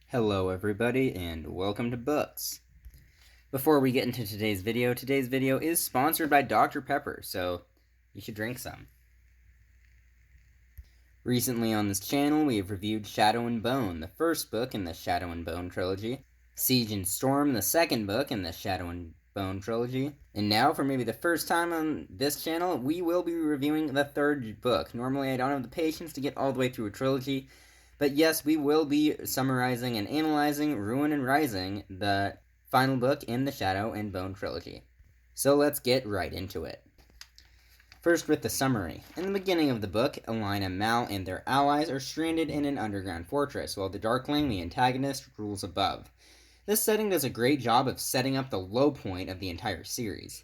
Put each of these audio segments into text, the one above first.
Hello everybody and welcome to Books. Before we get into today's video is sponsored by Dr. Pepper, so you should drink some. Recently on this channel we have reviewed Shadow and Bone, the first book in the Shadow and Bone trilogy, Siege and Storm, the second book in the Shadow and Bone trilogy, and now for maybe the first time on this channel we will be reviewing the third book. Normally I don't have the patience to get all the way through a trilogy, but yes, we will be summarizing and analyzing Ruin and Rising, the final book in the Shadow and Bone trilogy. So let's get right into it. First with the summary. In the beginning of the book, Alina, Mal, and their allies are stranded in an underground fortress, while the Darkling, the antagonist, rules above. This setting does a great job of setting up the low point of the entire series.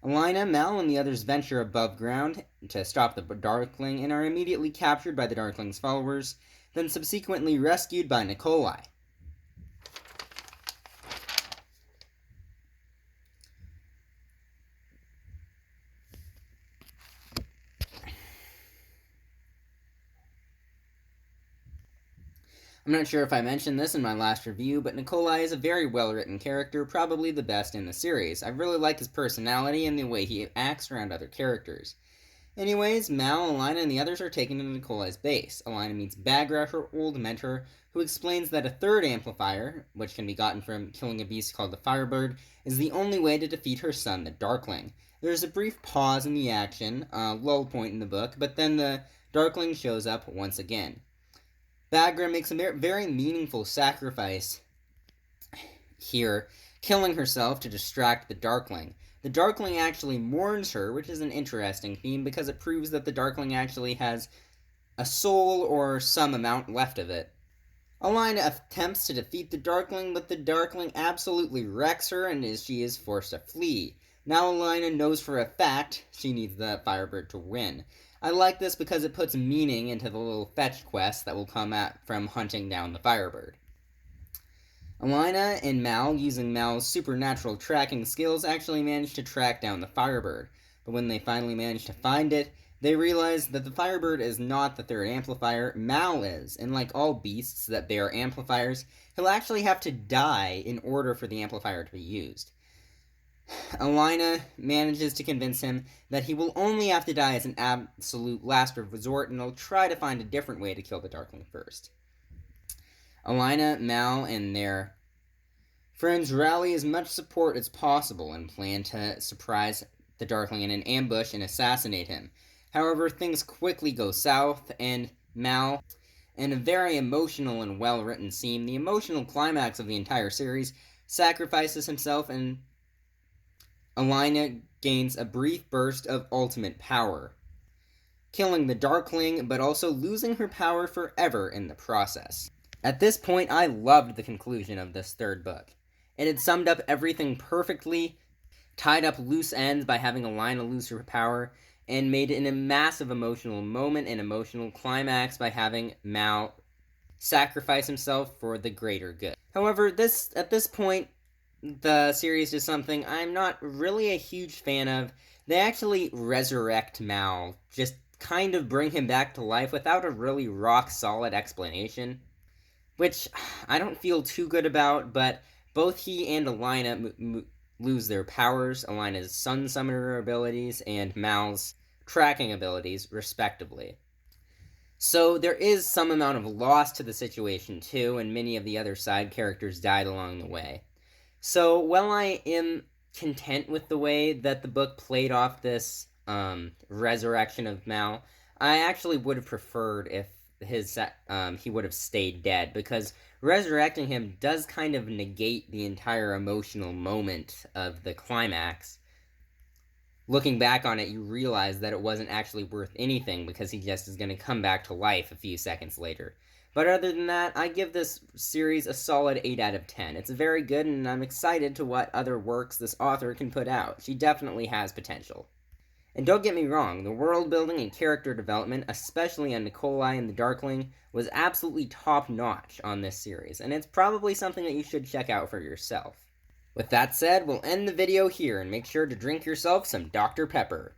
Alina, Mal, and the others venture above ground to stop the Darkling and are immediately captured by the Darkling's followers, then subsequently rescued by Nikolai. I'm not sure if I mentioned this in my last review, but Nikolai is a very well-written character, probably the best in the series. I really like his personality and the way he acts around other characters. Anyways, Mal, Alina, and the others are taken to Nikolai's base. Alina meets Bagra, her old mentor, who explains that a third amplifier, which can be gotten from killing a beast called the Firebird, is the only way to defeat her son, the Darkling. There's a brief pause in the action, lull point in the book, but then the Darkling shows up once again. Bagra makes a very meaningful sacrifice here, killing herself to distract the Darkling. The Darkling actually mourns her, which is an interesting theme because it proves that the Darkling actually has a soul or some amount left of it. Alina attempts to defeat the Darkling, but the Darkling absolutely wrecks her and she is forced to flee. Now Alina knows for a fact she needs the Firebird to win. I like this because it puts meaning into the little fetch quest that will come from hunting down the Firebird. Alina and Mal, using Mal's supernatural tracking skills, actually managed to track down the Firebird, but when they finally managed to find it, they realized that the Firebird is not the third amplifier, Mal is, and like all beasts that bear amplifiers, he'll actually have to die in order for the amplifier to be used. Alina manages to convince him that he will only have to die as an absolute last resort, and he'll try to find a different way to kill the Darkling first. Alina, Mal, and their friends rally as much support as possible and plan to surprise the Darkling in an ambush and assassinate him. However, things quickly go south, and Mal, in a very emotional and well-written scene, the emotional climax of the entire series, sacrifices himself, and Alina gains a brief burst of ultimate power, killing the Darkling, but also losing her power forever in the process. At this point, I loved the conclusion of this third book. It had summed up everything perfectly, tied up loose ends by having Alina lose her power, and made it in a massive emotional moment and emotional climax by having Mal sacrifice himself for the greater good. However, at this point, the series is something I'm not really a huge fan of. They actually resurrect Mal, just kind of bring him back to life without a really rock-solid explanation, which I don't feel too good about, but both he and Alina lose their powers, Alina's Sun Summoner abilities and Mal's tracking abilities, respectively. So there is some amount of loss to the situation too, and many of the other side characters died along the way. So while I am content with the way that the book played off this resurrection of Mal, I actually would have preferred if he would have stayed dead, because resurrecting him does kind of negate the entire emotional moment of the climax. Looking back on it, you realize that it wasn't actually worth anything because he just is going to come back to life a few seconds later. But other than that, I give this series a solid 8 out of 10. It's very good, and I'm excited to what other works this author can put out. She definitely has potential. And don't get me wrong, the world building and character development, especially on Nikolai and the Darkling, was absolutely top-notch on this series, and it's probably something that you should check out for yourself. With that said, we'll end the video here, and make sure to drink yourself some Dr. Pepper.